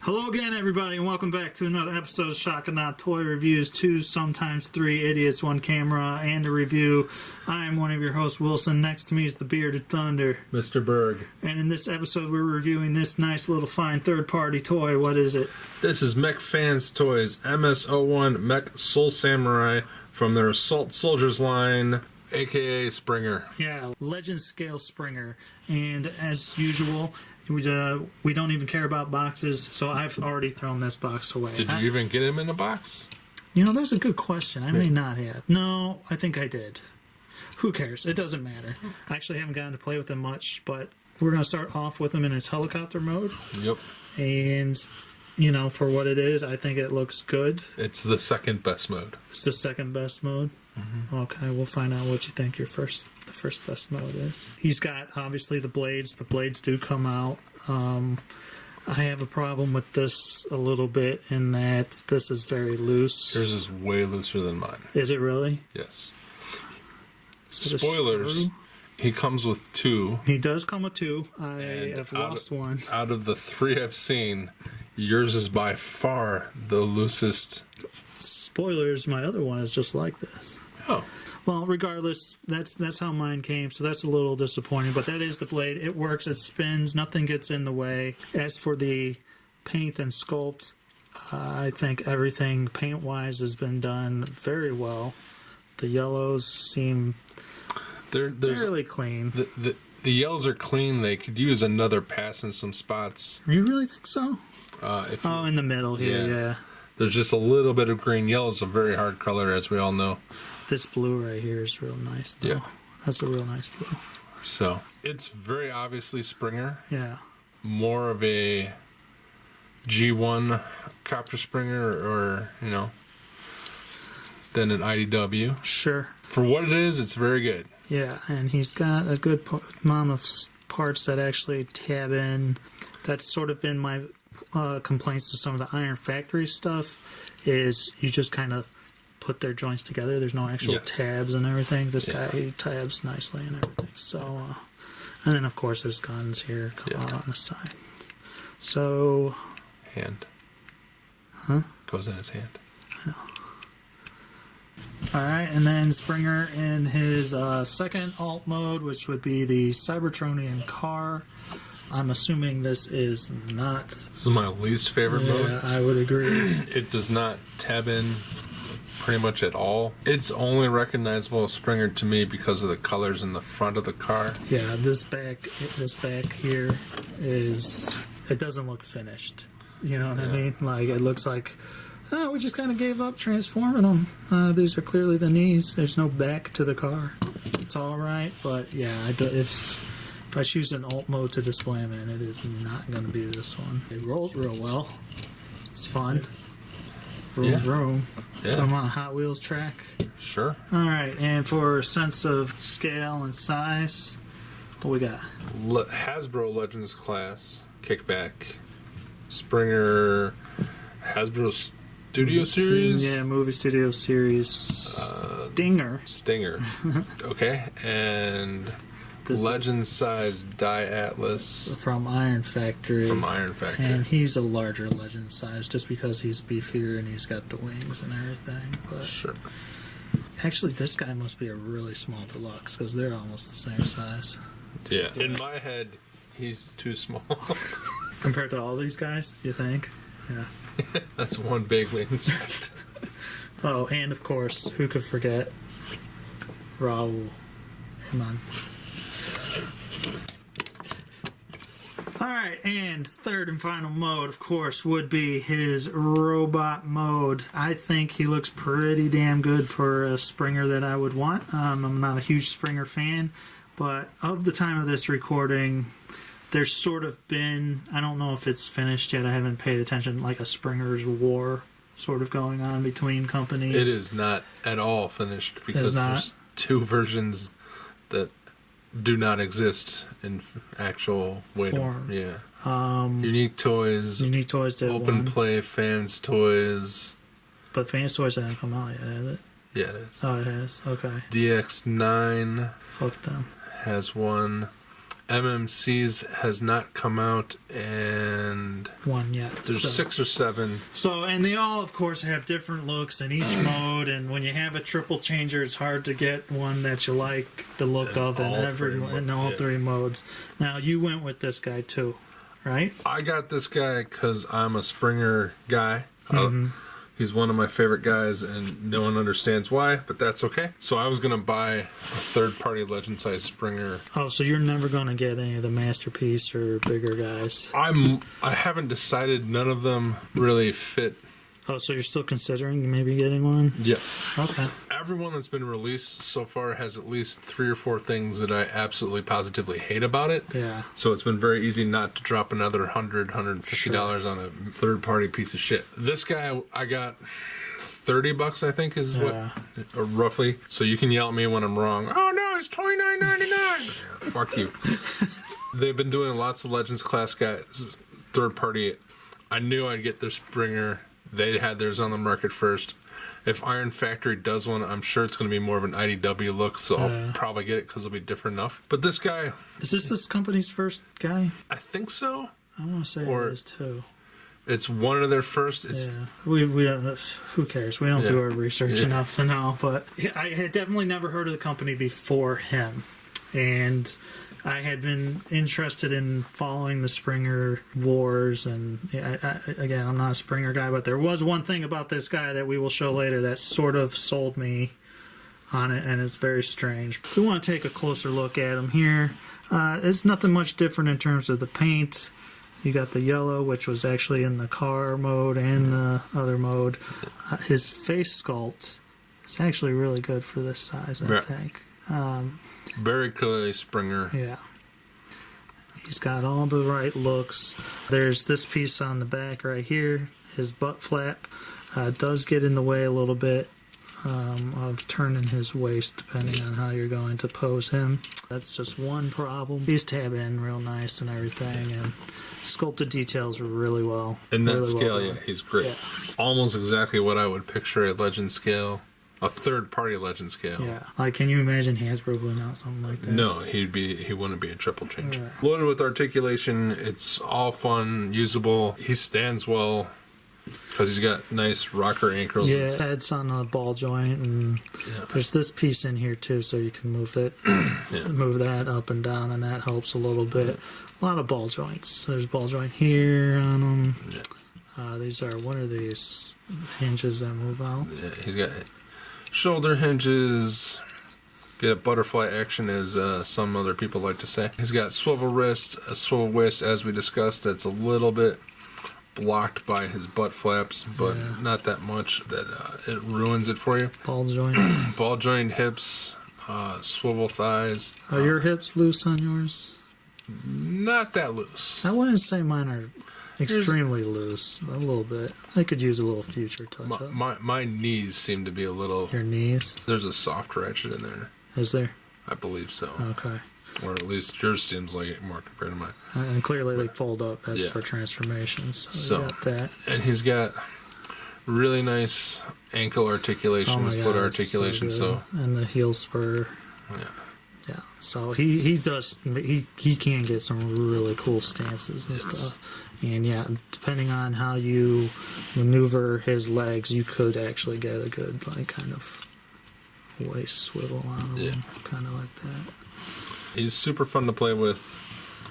Hello again, everybody, and welcome back to another episode of Shock and Not Toy Reviews. 2, sometimes 3 idiots, 1 camera, and a review. I am one of your hosts, Wilson. Next to me is the Bearded Thunder, Mr. Berg. And in this episode, we're reviewing this nice little fine third-party toy. What is it? This is Mech Fans Toys MS-01 Mech Soul Samurai from their Assault Soldiers line, aka Springer. Yeah, Legend Scale Springer. And as usual, we don't even care about boxes, so I've already thrown this box away. Did you even get him in a box? You know, that's a good question. I may not have. No, I think I did. Who cares? It doesn't matter. I actually haven't gotten to play with him much, but we're going to start off with him in his helicopter mode. Yep. And, you know, for what it is, I think it looks good. It's the second best mode. It's the second best mode? Mm-hmm. Okay, we'll find out what you think the first best mode is. He's got, obviously, the blades. The blades do come out. I have a problem with this a little bit in that this is very loose. Yours is way looser than mine. Is it really? Yes. Is it Spoilers. He comes with 2. He does come with 2. I have lost one. Out of the 3 I've seen, yours is by far the loosest. Spoilers, my other one is just like this. Oh. Well, regardless, that's how mine came, so that's a little disappointing. But that is the blade. It works. It spins. Nothing gets in the way. As for the paint and sculpt, I think everything paint-wise has been done very well. The yellows seem fairly clean. The yellows are clean. They could use another pass in some spots. You really think so? In the middle here, yeah. There's just a little bit of green. Yellow's a very hard color, as we all know. This blue right here is real nice, though. Yeah. That's a real nice blue. So, it's very obviously Springer. Yeah. More of a G1 copter Springer or than an IDW. Sure. For what it is, it's very good. Yeah, and he's got a good amount of parts that actually tab in. That's sort of been my complaints with some of the Iron Factory stuff, is you just kind of put their joints together. There's no actual tabs and everything. This guy, he tabs nicely and everything. So, and then of course there's guns here on the side. So, hand. Huh? Goes in his hand. I know. All right, and then Springer in his second alt mode, which would be the Cybertronian car. I'm assuming this is not. This is my least favorite mode. Yeah, I would agree. It does not tab in pretty much at all. It's only recognizable as Springer to me because of the colors in the front of the car. Yeah, this back here it doesn't look finished. You know what I mean? Like, it looks like, we just kind of gave up transforming them. These are clearly the knees. There's no back to the car. It's all right, but yeah, if I choose an alt mode to display them in, it is not going to be this one. It rolls real well. It's fun. Vroom, vroom. Yeah. I'm on a Hot Wheels track. Sure. All right, and for sense of scale and size, what we got? Hasbro Legends class kickback, Springer, Hasbro Studio Series. Yeah, movie studio series. Stinger. Okay, and Legend size Die Atlas from Iron Factory. And he's a larger Legend size just because he's beefier and he's got the wings and everything. But sure. Actually, this guy must be a really small deluxe because they're almost the same size. Yeah. In my head, he's too small. Compared to all these guys, you think? Yeah. That's one big wing set. Oh, and of course, who could forget Raul? Come on. Alright, and third and final mode, of course, would be his robot mode. I think he looks pretty damn good for a Springer that I would want. I'm not a huge Springer fan, but of the time of this recording, there's sort of been, I don't know if it's finished yet, I haven't paid attention, like a Springer's war sort of going on between companies. It is not at all finished because there's 2 versions that do not exist in actual form. Unique Toys did Open one. Play Fans Toys. But Fans Toys hasn't come out yet, has it? Yeah, it is. Oh, it has. Okay. DX9 Fuck them. has one. MMC's has not come out, and one yet. there's 6 or 7. So, and they all, of course, have different looks in each mode. And when you have a triple changer, it's hard to get one that you like the look of in all three modes. Now, you went with this guy too, right? I got this guy because I'm a Springer guy. Mm-hmm. He's one of my favorite guys, and no one understands why, but that's okay. So I was going to buy a third-party Legend-size Springer. Oh, so you're never going to get any of the Masterpiece or bigger guys? I haven't decided. None of them really fit. Oh, so you're still considering maybe getting one? Yes. Okay. Everyone that's been released so far has at least 3 or 4 things that I absolutely positively hate about it. Yeah. So it's been very easy not to drop another $150 on a third-party piece of shit. This guy I got $30, I think, is what, or roughly. So you can yell at me when I'm wrong. Oh no, it's $29.99. Fuck you. They've been doing lots of Legends class guys, third-party. I knew I'd get their Springer. They had theirs on the market first. If Iron Factory does one, I'm sure it's going to be more of an IDW look, so I'll probably get it because it'll be different enough. But this guy... Is this company's first guy? I think so. I want to say it is too. It's one of their first. We don't. Who cares? We don't do our research enough to know. But I had definitely never heard of the company before him, and I had been interested in following the Springer wars. And again, I'm not a Springer guy, but there was one thing about this guy that we will show later that sort of sold me on it, and it's very strange. We want to take a closer look at him here. It's nothing much different in terms of the paint. You got the yellow, which was actually in the car mode and the other mode. His face sculpt is actually really good for this size, I think. Very clearly Springer. Yeah. He's got all the right looks. There's this piece on the back right here. His butt flap does get in the way a little bit of turning his waist, depending on how you're going to pose him. That's just one problem. He's tab in real nice and everything, and sculpted details really well. In that really scale, well yeah, he's great. Yeah. Almost exactly what I would picture a Legend scale. A third-party Legend scale. Yeah. Like, can you imagine Hasbro putting out something like that? No, he wouldn't be a triple change. Loaded with articulation, it's all fun, usable. He stands well because he's got nice rocker ankles. Yeah, head's on a ball joint, and there's this piece in here too, so you can move it, move that up and down, and that helps a little bit. A lot of ball joints. There's ball joint here on them. These are, what are these hinges that move out? Yeah, he's got shoulder hinges. Get a butterfly action, as some other people like to say. He's got swivel wrist, a swivel waist, as we discussed. That's a little bit blocked by his butt flaps, but not that much that it ruins it for you. Ball joint. Ball joint hips, swivel thighs. Are your hips loose on yours? Not that loose. I wouldn't say mine are extremely loose. A little bit. I could use a little future touch up. My knees seem to be a little... Your knees? There's a soft ratchet in there. Is there? I believe so. Okay. Or at least yours seems like it more compared to mine. And clearly they fold up. That's for transformations. So you got that. And he's got really nice ankle articulation, foot articulation. So and the heel spur. Yeah. So he can get some really cool stances and stuff. And depending on how you maneuver his legs, you could actually get a good kind of waist swivel on him, kind of like that. He's super fun to play with.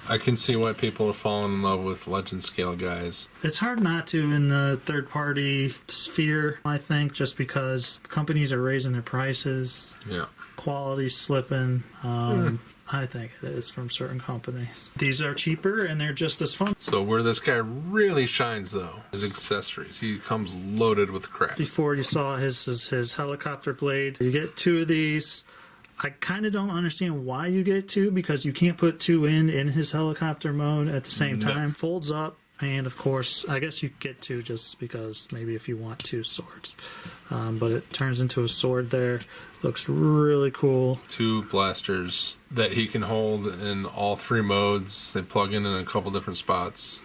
I can see why people are falling in love with Legend scale guys. It's hard not to in the third-party sphere, I think, just because companies are raising their prices. Yeah. Quality's slipping. I think it is from certain companies. These are cheaper and they're just as fun. So where this guy really shines, though, is accessories. He comes loaded with crap. Before you saw his helicopter blade. You get 2 of these. I kind of don't understand why you get 2, because you can't put 2 in his helicopter mode at the same time. Folds up, and of course, I guess you get 2 just because maybe if you want 2 swords. But it turns into a sword there. Looks really cool. 2 blasters that he can hold in all 3 modes. They plug in a couple different spots.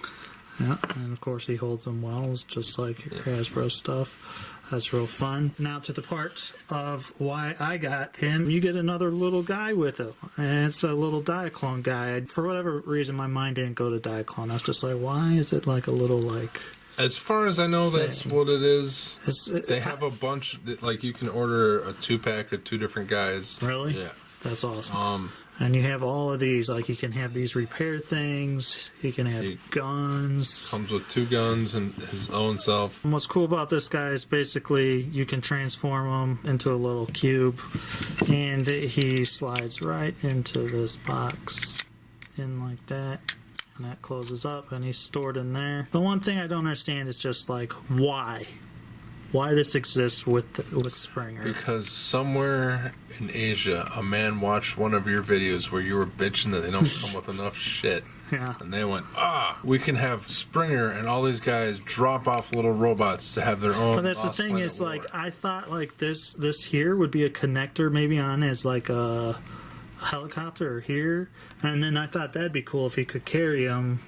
Yeah, and of course he holds them well, just like Hasbro stuff. That's real fun. Now to the part of why I got him. You get another little guy with him, and it's a little Diaclone guy. For whatever reason, my mind didn't go to Diaclone. I was just like, why is it like a little like... As far as I know, that's what it is. They have a bunch, like you can order a 2-pack of 2 different guys. Really? Yeah. That's awesome. And you have all of these, like you can have these repair things, you can have guns. Comes with 2 guns and his own self. And what's cool about this guy is basically you can transform him into a little cube, and he slides right into this box, in like that. And that closes up, and he's stored in there. The one thing I don't understand is just like why this exists with Springer. Because somewhere in Asia, a man watched one of your videos where you were bitching that they don't come with enough shit. Yeah. And they went, we can have Springer and all these guys drop off little robots to have their own. But that's the thing is, like, I thought like this here would be a connector maybe on as like a helicopter here, and then I thought that'd be cool if he could carry him,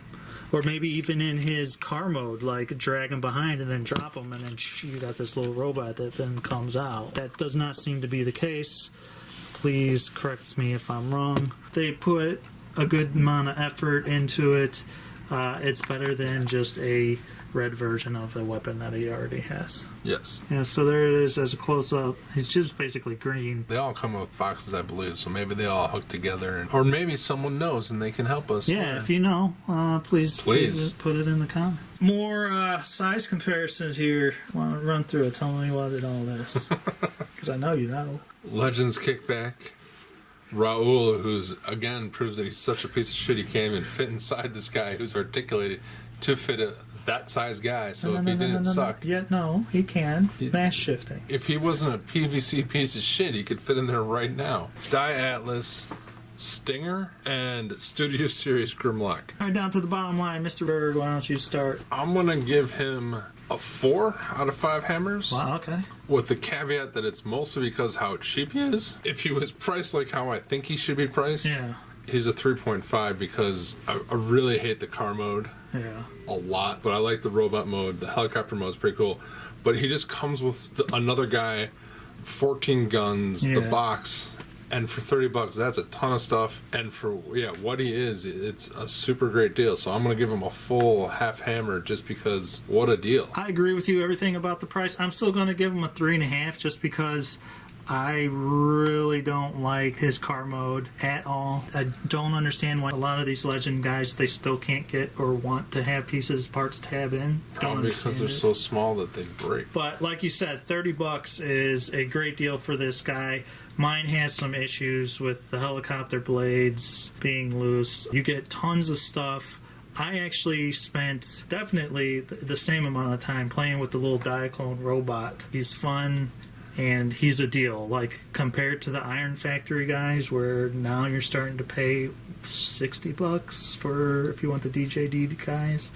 or maybe even in his car mode, like drag him behind and then drop him, and then you got this little robot that then comes out. That does not seem to be the case. Please correct me if I'm wrong. They put a good amount of effort into it. It's better than just a red version of the weapon that he already has. Yes. Yeah, so there it is as a close-up. He's just basically green. They all come with boxes, I believe, so maybe they all hook together. Or maybe someone knows and they can help us. Yeah, if you know, please put it in the comments. More size comparisons here. Want to run through it. Tell me what it all is. Because I know you know. Legends Kickback. Raul, who's, again, proves that he's such a piece of shit, he can't even fit inside this guy who's articulated to fit that size guy, so if he didn't suck... Yeah, no, he can. Mass shifting. If he wasn't a PVC piece of shit, he could fit in there right now. Die Atlas, Stinger, and Studio Series Grimlock. All right, down to the bottom line. Mr. Berg, why don't you start? I'm going to give him a 4 out of 5 hammers. Wow, okay. With the caveat that it's mostly because how cheap he is. If he was priced like how I think he should be priced... Yeah. He's a 3.5 because I really hate the car mode a lot, but I like the robot mode. The helicopter mode is pretty cool. But he just comes with another guy, 14 guns, the box, and for $30, that's a ton of stuff. And for what he is, it's a super great deal. So I'm going to give him a full half hammer just because what a deal. I agree with you, everything about the price. I'm still going to give him a 3.5 just because... I really don't like his car mode at all. I don't understand why a lot of these Legend guys, they still can't get or want to have parts tab in. Probably because they're so small that they break. But like you said, $30 is a great deal for this guy. Mine has some issues with the helicopter blades being loose. You get tons of stuff. I actually spent definitely the same amount of time playing with the little Diaclone robot. He's fun. And he's a deal, like compared to the Iron Factory guys, where now you're starting to pay $60 for if you want the DJD guys.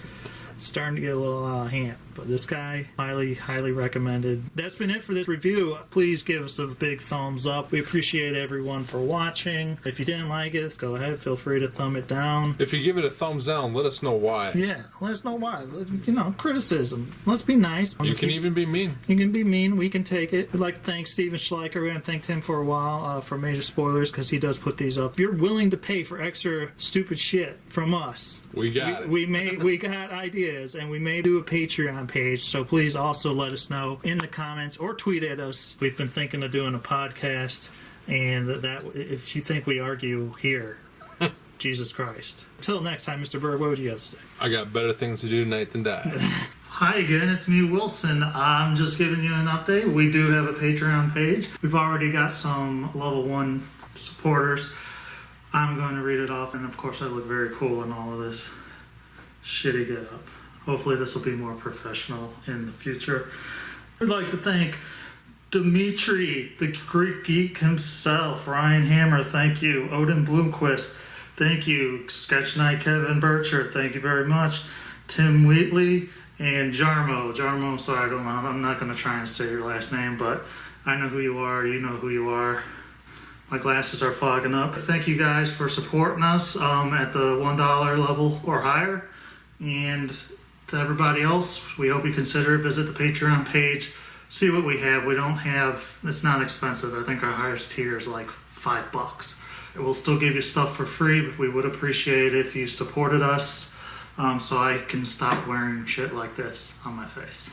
It's starting to get a little out of hand. But this guy, highly recommended. That's been it for this review. Please give us a big thumbs up. We appreciate everyone for watching. If you didn't like it, go ahead. Feel free to thumb it down. If you give it a thumbs down, let us know why. Yeah, let us know why. Criticism. Let's be nice. You can even be mean. You can be mean. We can take it. We'd like to thank Steven Schleicher. We haven't thanked him for a while for Major Spoilers because he does put these up. If you're willing to pay for extra stupid shit from us, we got it. We got ideas, and we may do a Patreon page, so please also let us know in the comments or tweet at us. We've been thinking of doing a podcast, and that if you think we argue here, Jesus Christ. Until next time, Mr. Berg, what would you have to say? I got better things to do tonight than die. Hi again, it's me, Wilson. I'm just giving you an update. We do have a Patreon page. We've already got some level 1 supporters. I'm going to read it off, and of course I look very cool in all of this shitty get-up. Hopefully this will be more professional in the future. I'd like to thank Dimitri, the Greek geek himself, Ryan Hammer, thank you, Odin Bloomquist, thank you, Sketch Knight Kevin Bircher, thank you very much, Tim Wheatley, and Jarmo. Jarmo, I'm sorry, I'm not going to try and say your last name, but I know who you are, you know who you are. My glasses are fogging up. Thank you guys for supporting us at the $1 level or higher. And to everybody else, we hope you consider it. Visit the Patreon page, see what we have. We don't have, it's not expensive. I think our highest tier is like $5. We'll still give you stuff for free, but we would appreciate it if you supported us, so I can stop wearing shit like this on my face.